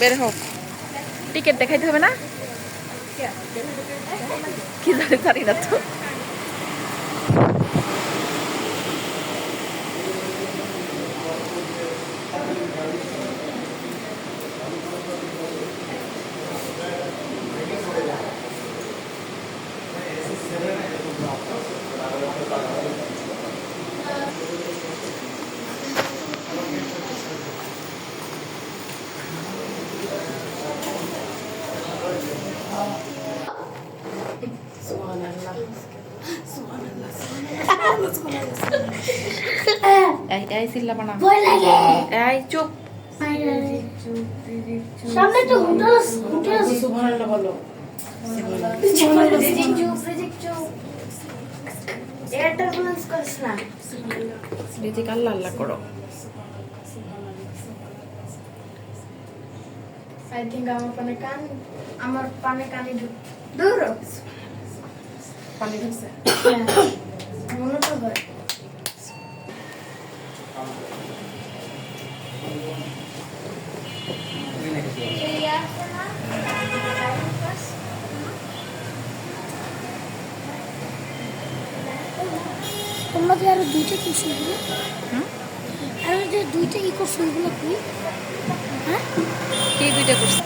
বের হও, টিকিট দেখাইতে হবে না? কি জানি না তো। এই চিল্লাবা না, এই চুপ। সামনে তো হোটেল আছে সুবহানাল্লাহ বলো। এটা ব্যালেন্স করিস না। রিজিক আল্লাহ আল্লাহ করো। আই থিংক আমার পানে কানে দূর পানি ঢুকছে। মনে তো হয় তোমরা যে আরো দুইটা কি শুনগুলো আরো যে দুইটা ই করছুনগুলো কি হ্যাঁ কি দুইটা করছে?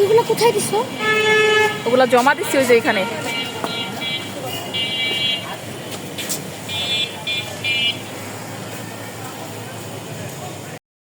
ওগুলো কোথায় দিছো? ওগুলা জমা দিচ্ছি ওই যে এখানে।